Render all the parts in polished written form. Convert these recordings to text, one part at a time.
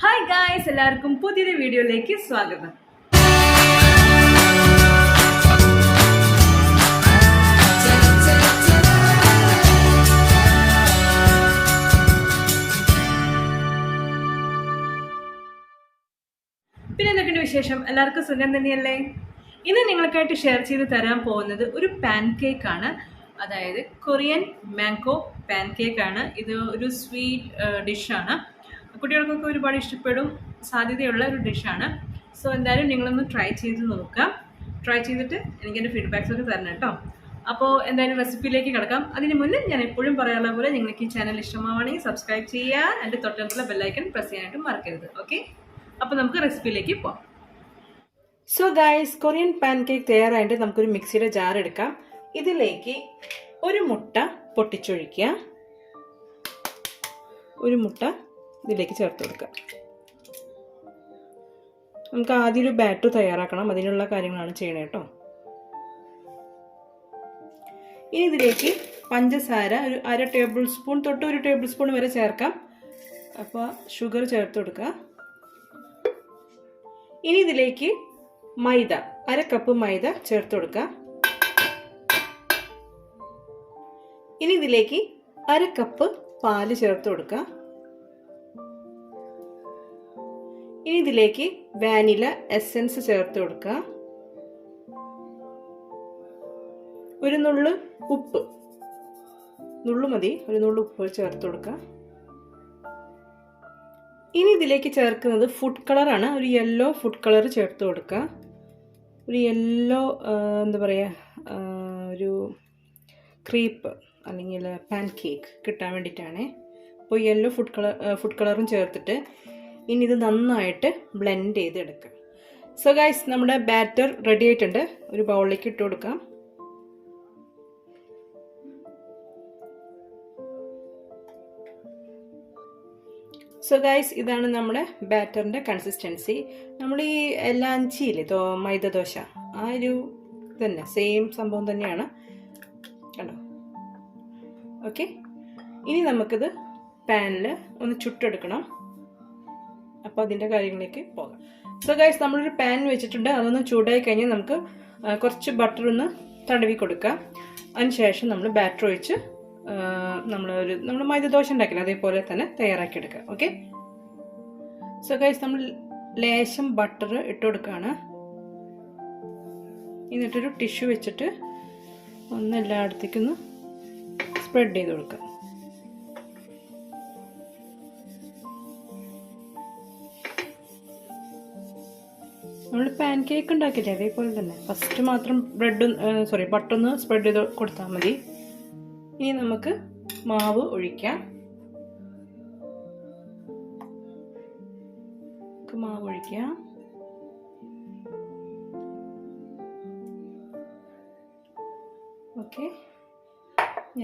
Hi guys, എല്ലാവർക്കും പുതിയൊരു വീഡിയോയിലേക്ക് സ്വാഗതം. പിന്നെ എന്തൊക്കെയുണ്ട് വിശേഷം? എല്ലാവർക്കും സുഖം തന്നെയല്ലേ? ഇന്ന് നിങ്ങൾക്കായിട്ട് ഷെയർ ചെയ്ത് തരാൻ പോകുന്നത് ഒരു പാൻ കേക്ക് ആണ്. അതായത് കൊറിയൻ മാംഗോ പാൻ കേക്ക് ആണ്. ഇത് ഒരു സ്വീറ്റ് ഡിഷാണ്. കുട്ടികൾക്കൊക്കെ ഒരുപാട് ഇഷ്ടപ്പെടും സാധ്യതയുള്ള ഒരു ഡിഷാണ്. സോ എന്തായാലും നിങ്ങളൊന്ന് ട്രൈ ചെയ്ത് നോക്കാം. ട്രൈ ചെയ്തിട്ട് എനിക്കെൻ്റെ ഫീഡ്ബാക്സ് ഒക്കെ തരണം കേട്ടോ. അപ്പോൾ എന്തായാലും റെസിപ്പിയിലേക്ക് കിടക്കാം. അതിന് മുന്നേ ഞാൻ എപ്പോഴും പറയാനുള്ള പോലെ നിങ്ങൾക്ക് ഈ ചാനൽ ഇഷ്ടമാവുകയാണെങ്കിൽ സബ്സ്ക്രൈബ് ചെയ്യുക, എൻ്റെ തൊട്ടടുത്തുള്ള ബെല്ലൈക്കൺ പ്രസ് ചെയ്യാനായിട്ട് മറക്കരുത്. ഓക്കെ, അപ്പോൾ നമുക്ക് റെസിപ്പിയിലേക്ക് പോകാം. So guys, Korean pancake തയ്യാറായിട്ട് നമുക്കൊരു മിക്സിയുടെ ജാർ എടുക്കാം. ഇതിലേക്ക് ഒരു മുട്ട പൊട്ടിച്ചൊഴിക്കുക. ഒരു മുട്ട ഇതിലേക്ക് ചേർത്ത് കൊടുക്കുക. നമുക്ക് ആദ്യം ഒരു ബാറ്റർ തയ്യാറാക്കണം. അതിനുള്ള കാര്യങ്ങളാണ് ചെയ്യണേ കേട്ടോ. ഇനി ഇതിലേക്ക് പഞ്ചസാര ഒരു 1/2 ടേബിൾ സ്പൂൺ തൊട്ട് 1 ടേബിൾ സ്പൂൺ വരെ ചേർക്കാം. അപ്പോൾ ഷുഗർ ചേർത്ത് കൊടുക്കുക. ഇനി ഇതിലേക്ക് മൈദ 1/2 കപ്പ് മൈദ ചേർത്ത് കൊടുക്കുക. ഇനി ഇതിലേക്ക് 1/2 കപ്പ് പാല് ചേർത്ത് കൊടുക്കുക. ഇനി ഇതിലേക്ക് വാനില എസൻസ് ചേർത്ത് കൊടുക്കുക. ഒരു നുള്ളു ഉപ്പ്, നുള്ളു മതി, ഒരു നുള്ളു ഉപ്പ് ചേർത്ത് കൊടുക്കുക. ഇനി ഇതിലേക്ക് ചേർക്കുന്നത് ഫുഡ് കളറാണ്. ഒരു യെല്ലോ ഫുഡ് കളർ ചേർത്ത് കൊടുക്കുക. ഒരു യെല്ലോ എന്താ പറയുക, ഒരു ക്രീപ്പ് അല്ലെങ്കിൽ പാൻ കേക്ക് കിട്ടാൻ വേണ്ടിയിട്ടാണ്. അപ്പോൾ യെല്ലോ ഫുഡ് കളറും ചേർത്തിട്ട് ഇനി ഇത് നന്നായിട്ട് ബ്ലെൻഡ് ചെയ്തെടുക്കുക. സോ ഗൈസ്, നമ്മുടെ ബാറ്റർ റെഡി ആയിട്ടുണ്ട്. ഒരു ബൗളിലേക്ക് ഇട്ട് കൊടുക്കാം. സോ ഗൈസ്, ഇതാണ് നമ്മുടെ ബാറ്ററിൻ്റെ കൺസിസ്റ്റൻസി. നമ്മൾ ഈ ലാഞ്ചിയില്ലേ മൈദ ദോശ, ആ ഒരു തന്നെ സെയിം സംഭവം തന്നെയാണ് കണ്ടോ. ഓക്കെ, ഇനി നമുക്കിത് പാനിൽ ഒന്ന് ചുട്ടെടുക്കണം. അപ്പോൾ അതിൻ്റെ കാര്യങ്ങളിലേക്ക് പോകാം. സോ ഗൈസ്, നമ്മളൊരു പാൻ വെച്ചിട്ടുണ്ട്. അതൊന്ന് ചൂടായി കഴിഞ്ഞാൽ നമുക്ക് കുറച്ച് ബട്ടർ ഒന്ന് തടവി കൊടുക്കാം. അതിനുശേഷം നമ്മൾ ബാറ്റർ ഒഴിച്ച് നമ്മൾ മൈദ ദോശ ഉണ്ടാക്കില്ല അതേപോലെ തന്നെ തയ്യാറാക്കിയെടുക്കുക. ഓക്കെ, സോ ഗൈസ്, നമ്മൾ ലേശം ബട്ടർ ഇട്ട് കൊടുക്കുകയാണ്. എന്നിട്ടൊരു ടിഷ്യൂ വെച്ചിട്ട് ഒന്ന് എല്ലായിടത്തേക്കൊന്ന് സ്പ്രെഡ് ചെയ്ത് കൊടുക്കുക. നമ്മൾ പാൻ കേക്ക് ഉണ്ടാക്കില്ലേ അതേപോലെ തന്നെ ഫസ്റ്റ് മാത്രം ബട്ടറൊന്ന് സ്പ്രെഡ് ചെയ്ത് കൊടുത്താൽ മതി. ഇനി നമുക്ക് മാവ് ഒഴിക്കാം. ഓക്കെ,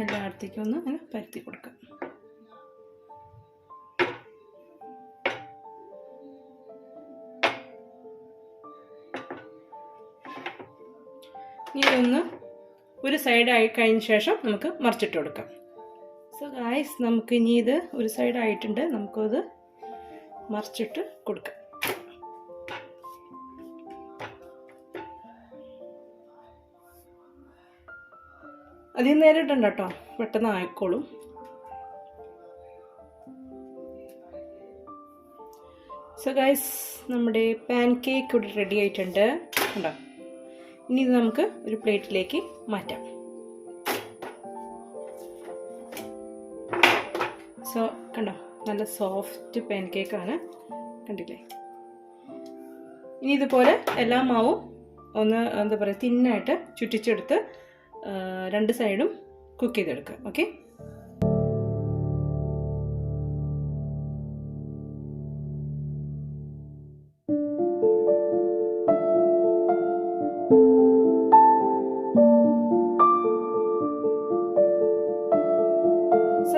എല്ലായിടത്തേക്കും ഒന്ന് അങ്ങനെ പരത്തി കൊടുക്കാം. ഇതൊന്ന് ഒരു സൈഡ് ആയി കഴിഞ്ഞ ശേഷം നമുക്ക് മറിച്ചിട്ട് കൊടുക്കാം. സോ ഗായ്സ്, നമുക്ക് ഇനി ഇത് ഒരു സൈഡ് ആയിട്ടുണ്ട്. നമുക്കത് മറിച്ചിട്ട് കൊടുക്കാം. അധികം നേരം ഇടണ്ട കേട്ടോ, പെട്ടെന്ന് ആയിക്കോളും. സോ ഗായ്സ്, നമ്മുടെ പാൻ കേക്ക് ഇവിടെ റെഡി ആയിട്ടുണ്ട് കണ്ടോ. ഇനി ഇത് നമുക്ക് ഒരു പ്ലേറ്റിലേക്ക് മാറ്റാം. സോ കണ്ടോ, നല്ല സോഫ്റ്റ് പാൻ കേക്കാണ്, കണ്ടില്ലേ. ഇനി ഇതുപോലെ എല്ലാ മാവും ഒന്ന് എന്താ പറയുക തിന്നായിട്ട് ചുറ്റിച്ചെടുത്ത് 2 സൈഡും കുക്ക് ചെയ്തെടുക്കുക. ഓക്കെ,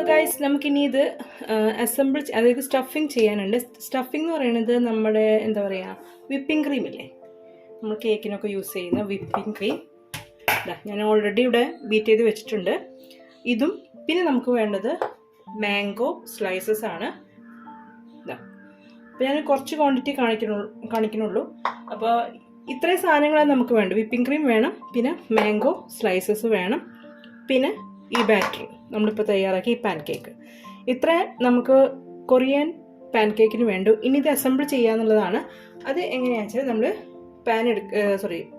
ഗൈസ്, നമുക്കിനി ഇത് അസംബിൾ അതായത് സ്റ്റഫിങ് ചെയ്യാനുണ്ട്. സ്റ്റഫിംഗ് എന്ന് പറയുന്നത് നമ്മുടെ എന്താ പറയുക വിപ്പിംഗ് ക്രീം ഇല്ലേ, നമ്മൾ കേക്കിനൊക്കെ യൂസ് ചെയ്യുന്ന വിപ്പിംഗ് ക്രീം. ഞാൻ ഓൾറെഡി ഇവിടെ ബീറ്റ് ചെയ്ത് വെച്ചിട്ടുണ്ട്. ഇതും പിന്നെ നമുക്ക് വേണ്ടത് മാംഗോ സ്ലൈസസ് ആണ്. അപ്പോൾ ഞാൻ കുറച്ച് ക്വാണ്ടിറ്റി കാണിക്കണുള്ളൂ. അപ്പോൾ ഇത്രയും സാധനങ്ങളാണ് നമുക്ക് വേണ്ടത്. വിപ്പിംഗ് ക്രീം വേണം, പിന്നെ മാംഗോ സ്ലൈസസ് വേണം, പിന്നെ ഈ ബാറ്റർ നമ്മളിപ്പോൾ തയ്യാറാക്കി ഈ പാൻ കേക്ക്. ഇത്ര നമുക്ക് കൊറിയൻ പാൻ കേക്കിന് വേണ്ടു. ഇനി ഇത് അസംബിൾ ചെയ്യാന്നുള്ളതാണ്. അത് എങ്ങനെയാണെന്ന് വെച്ചാൽ നമ്മൾ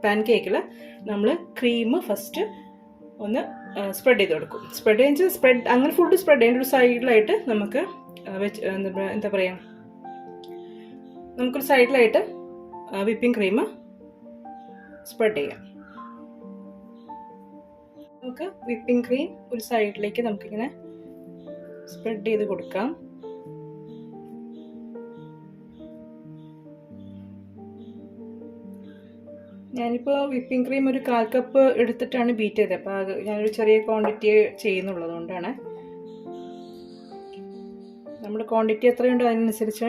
പാൻ കേക്കിൽ നമ്മൾ ക്രീം ഫസ്റ്റ് ഒന്ന് സ്പ്രെഡ് ചെയ്ത് കൊടുക്കും. അങ്ങനെ ഫുഡ് സ്പ്രെഡ് ചെയ്യേണ്ട ഒരു സൈഡിലായിട്ട് നമുക്ക് എന്താ പറയുക, നമുക്കൊരു സൈഡിലായിട്ട് വിപ്പിംഗ് ക്രീം സ്പ്രെഡ് ചെയ്യാം. നമുക്ക് വിപ്പിംഗ് ക്രീം ഒരു സൈഡിലേക്ക് നമുക്കിങ്ങനെ സ്പ്രെഡ് ചെയ്ത് കൊടുക്കാം. ഞാനിപ്പോൾ വിപ്പിംഗ് ക്രീം ഒരു 1/4 കപ്പ് എടുത്തിട്ടാണ് ബീറ്റ് ചെയ്തത്. അപ്പോൾ അത് ഞാനൊരു ചെറിയ ക്വാണ്ടിറ്റി ചെയ്യുന്നുള്ളതുകൊണ്ടാണ്. നമ്മുടെ ക്വാണ്ടിറ്റി എത്രയുണ്ടോ അതിനനുസരിച്ച്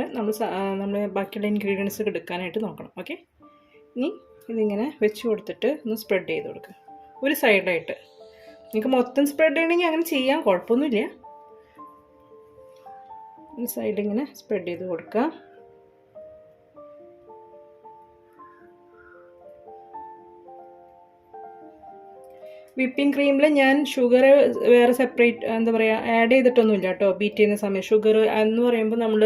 നമ്മൾ ബാക്കിയുള്ള ഇൻഗ്രീഡിയൻസ് എടുക്കാനായിട്ട് നോക്കണം. ഓക്കെ, ഇനി ഇതിങ്ങനെ വെച്ച് കൊടുത്തിട്ട് ഒന്ന് സ്പ്രെഡ് ചെയ്ത് കൊടുക്കുക ഒരു സൈഡിലായിട്ട്. നിങ്ങൾക്ക് മൊത്തം സ്പ്രെഡ് ചെയ്യണമെങ്കിൽ അങ്ങനെ ചെയ്യാം, കുഴപ്പമൊന്നുമില്ല. ഒരു സൈഡ് ഇങ്ങനെ സ്പ്രെഡ് ചെയ്ത് കൊടുക്കുക. വിപ്പിംഗ് ക്രീമിൽ ഞാൻ ഷുഗർ വേറെ സെപ്പറേറ്റ് എന്താ പറയുക ആഡ് ചെയ്തിട്ടൊന്നുമില്ല കേട്ടോ. ബീറ്റ് ചെയ്യുന്ന സമയം ഷുഗർ എന്ന് പറയുമ്പോൾ നമ്മൾ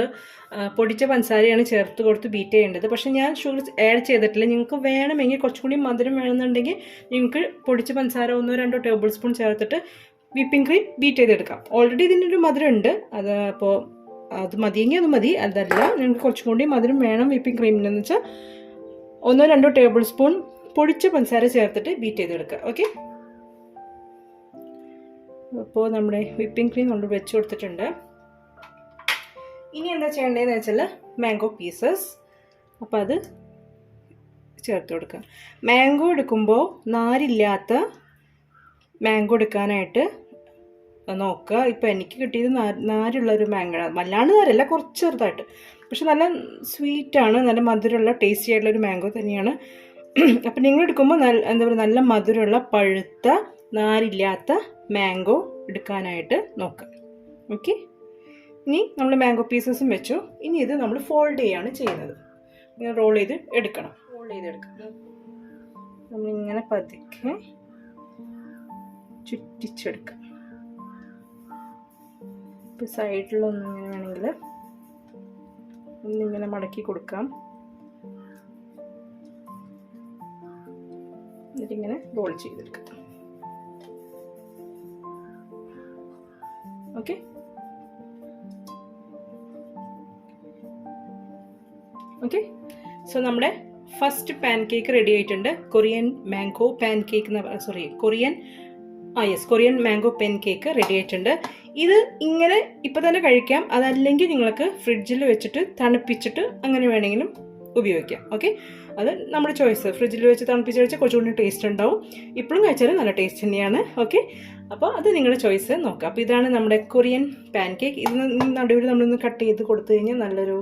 പൊടിച്ച പഞ്ചസാരയാണ് ചേർത്ത് കൊടുത്ത് ബീറ്റ് ചെയ്യേണ്ടത്. പക്ഷേ ഞാൻ ഷുഗർ ആഡ് ചെയ്തിട്ടില്ല. നിങ്ങൾക്ക് വേണമെങ്കിൽ കുറച്ചും കൂടി മധുരം വേണമെന്നുണ്ടെങ്കിൽ നിങ്ങൾക്ക് പൊടിച്ച പഞ്ചസാര 1-2 ടേബിൾ സ്പൂൺ ചേർത്തിട്ട് വിപ്പിംഗ് ക്രീം ബീറ്റ് ചെയ്തെടുക്കാം. ഓൾറെഡി ഇതിനൊരു മധുരം ഉണ്ട്. അപ്പോൾ അത് മതിയെങ്കിൽ അത് മതി. അതല്ല നിങ്ങൾക്ക് കുറച്ചും കൂടി മധുരം വേണം വിപ്പിംഗ് ക്രീമിനെന്ന് വെച്ചാൽ 1-2 ടേബിൾ സ്പൂൺ പൊടിച്ച പഞ്ചസാര ചേർത്തിട്ട് ബീറ്റ് ചെയ്തെടുക്കുക. ഓക്കെ, അപ്പോൾ നമ്മുടെ വിപ്പിംഗ് ക്രീം നമ്മൾ വെച്ച് കൊടുത്തിട്ടുണ്ട്. ഇനി എന്താ ചെയ്യേണ്ടതെന്ന് വെച്ചാൽ മാംഗോ പീസസ്, അപ്പോൾ അത് ചേർത്ത് കൊടുക്കുക. മാംഗോ എടുക്കുമ്പോൾ നാരില്ലാത്ത മാംഗോ എടുക്കാനായിട്ട് നോക്കുക. ഇപ്പോൾ എനിക്ക് കിട്ടിയത് നാരുള്ളൊരു മാംഗോ, വല്ലാണ്ട് നാരല്ല, കുറച്ച് ചെറുതായിട്ട്, പക്ഷെ നല്ല സ്വീറ്റാണ്, നല്ല മധുരമുള്ള ടേസ്റ്റി ആയിട്ടുള്ളൊരു മാംഗോ തന്നെയാണ്. അപ്പം നിങ്ങൾ എടുക്കുമ്പോൾ എന്താ പറയുക, നല്ല മധുരമുള്ള പഴുത്ത നാരില്ലാത്ത മാംഗോ എടുക്കാനായിട്ട് നോക്കുക. ഓക്കെ, ഇനി നമ്മൾ മാംഗോ പീസസും വെച്ചു. ഇനി ഇത് നമ്മൾ ഫോൾഡ് ചെയ്യാണ് ചെയ്യുന്നത്. ഇങ്ങനെ റോൾ ചെയ്ത് എടുക്കണം. ഫോൾഡ് ചെയ്തെടുക്കണം. നമ്മളിങ്ങനെ പതുക്കെ ചുറ്റിച്ചെടുക്കാം. ഇപ്പോൾ സൈഡിലൊന്നും ഇങ്ങനെ വേണമെങ്കിൽ ഒന്നിങ്ങനെ മടക്കി കൊടുക്കാം. എന്നിട്ടിങ്ങനെ റോൾ ചെയ്തെടുക്കാം. Okay, okay. സോ നമ്മുടെ ഫസ്റ്റ് പാൻ കേക്ക് റെഡി ആയിട്ടുണ്ട്. Korean mango pan cake Korean mango pan cake ready ആയിട്ടുണ്ട്. ഇത് ഇങ്ങനെ ഇപ്പം തന്നെ കഴിക്കാം. അതല്ലെങ്കിൽ നിങ്ങൾക്ക് ഫ്രിഡ്ജിൽ വെച്ചിട്ട് തണുപ്പിച്ചിട്ട് അങ്ങനെ വേണമെങ്കിലും ഉപയോഗിക്കാം. ഓക്കെ, അത് നമ്മുടെ ചോയ്സ്. ഫ്രിഡ്ജിൽ വെച്ച് തണുപ്പിച്ച് കഴിച്ചാൽ കുറച്ചുകൂടി ടേസ്റ്റ് ഉണ്ടാവും. ഇപ്പോഴും കഴിച്ചാലും നല്ല ടേസ്റ്റ് തന്നെയാണ്. ഓക്കെ, അപ്പോൾ അത് നിങ്ങളുടെ ചോയ്സ് നോക്കാം. അപ്പോൾ ഇതാണ് നമ്മുടെ കൊറിയൻ പാൻ കേക്ക്. ഇതിന് നടുവിൽ നമ്മളൊന്ന് കട്ട് ചെയ്ത് കൊടുത്തു കഴിഞ്ഞാൽ നല്ലൊരു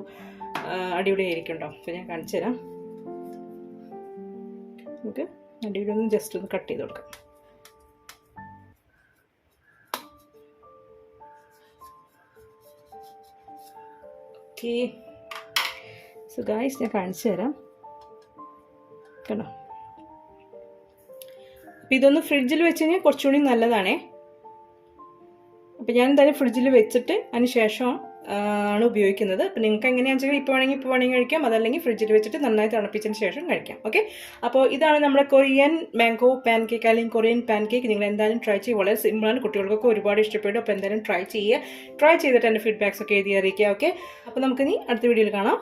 അടിപൊളി ആയിരിക്കും കേട്ടോ. അപ്പോൾ ഞാൻ കാണിച്ചു തരാം. നമുക്ക് നടുവിലൊന്ന് ജസ്റ്റ് ഒന്ന് കട്ട് ചെയ്ത് കൊടുക്കാം. ഓക്കെ, സോ ഗായ്സ് ഞാൻ കാണിച്ചു തരാം കേട്ടോ. അപ്പം ഇതൊന്ന് ഫ്രിഡ്ജിൽ വെച്ച് കഴിഞ്ഞാൽ കുറച്ചുകൂടി നല്ലതാണേ. അപ്പം ഞാൻ എന്തായാലും ഫ്രിഡ്ജിൽ വെച്ചിട്ട് അതിന് ശേഷം ആണ് ഉപയോഗിക്കുന്നത്. അപ്പം നിങ്ങൾക്ക് എങ്ങനെയാണെന്ന് വെച്ചാൽ ഇപ്പോൾ വേണമെങ്കിൽ കഴിക്കാം. അതല്ലെങ്കിൽ ഫ്രിഡ്ജിൽ വെച്ചിട്ട് നന്നായി തണുപ്പിച്ചതിന് ശേഷം കഴിക്കാം. ഓക്കെ, അപ്പോൾ ഇതാണ് നമ്മുടെ കൊറിയൻ മാംഗോ പാൻ കേക്ക് അല്ലെങ്കിൽ കൊറിയൻ പാൻ കേക്ക്. നിങ്ങൾ എന്തായാലും ട്രൈ ചെയ്യുക. വളരെ സിമ്പിളാണ്, കുട്ടികൾക്കൊക്കെ ഒരുപാട് ഇഷ്ടപ്പെടും. അപ്പോൾ എന്തായാലും ട്രൈ ചെയ്തിട്ട് എൻ്റെ ഫീഡ്ബാക്സ് ഒക്കെ എഴുതി അറിയിക്കുക. ഓക്കെ, അപ്പോൾ നമുക്കിനി അടുത്ത വീഡിയോയിൽ കാണാം.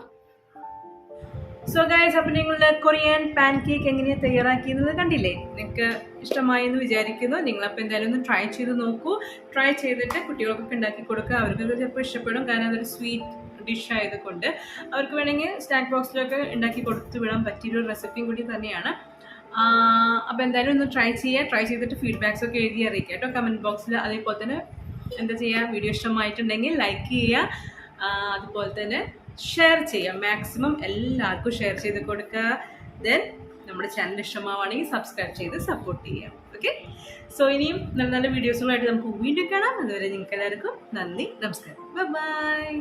സോ ഗൈസ്, അപ്പോൾ നിങ്ങളുടെ കൊറിയൻ പാൻ കേക്ക് എങ്ങനെയാണ് തയ്യാറാക്കിയത് കണ്ടില്ലേ? നിങ്ങൾക്ക് ഇഷ്ടമായി എന്ന് വിചാരിക്കുന്നു. നിങ്ങളപ്പോൾ എന്തായാലും ഒന്ന് ട്രൈ ചെയ്ത് നോക്കൂ. ട്രൈ ചെയ്തിട്ട് കുട്ടികൾക്കൊക്കെ ഉണ്ടാക്കി കൊടുക്കുക. അവർക്കൊക്കെ ചിലപ്പോൾ ഇഷ്ടപ്പെടും. കാരണം അതൊരു സ്വീറ്റ് ഡിഷ് ആയതുകൊണ്ട് അവർക്ക് വേണമെങ്കിൽ സ്നാക്ക് ബോക്സിലൊക്കെ ഉണ്ടാക്കി കൊടുത്തു വിടാൻ പറ്റിയൊരു റെസിപ്പിയും കൂടി തന്നെയാണ്. അപ്പോൾ എന്തായാലും ഒന്ന് ട്രൈ ചെയ്തിട്ട് ഫീഡ്ബാക്സ് ഒക്കെ എഴുതി അറിയിക്കുക കേട്ടോ കമൻറ്റ് ബോക്സിൽ. അതേപോലെ തന്നെ എന്താ ചെയ്യുക, വീഡിയോ ഇഷ്ടമായിട്ടുണ്ടെങ്കിൽ ലൈക്ക് ചെയ്യുക. അതുപോലെ തന്നെ ഷെയർ ചെയ്യാം. മാക്സിമം എല്ലാവർക്കും ഷെയർ ചെയ്ത് കൊടുക്കുക. ദെൻ നമ്മുടെ ചാനൽ ഇഷ്ടമാവുകയാണെങ്കിൽ സബ്സ്ക്രൈബ് ചെയ്ത് സപ്പോർട്ട് ചെയ്യാം. ഓക്കെ, സോ ഇനിയും നല്ല നല്ല വീഡിയോസുകളായിട്ട് നമുക്ക് വീണ്ടും കാണാം. അതുവരെ നിങ്ങൾക്ക് എല്ലാവർക്കും നന്ദി, നമസ്കാരം, ബൈ.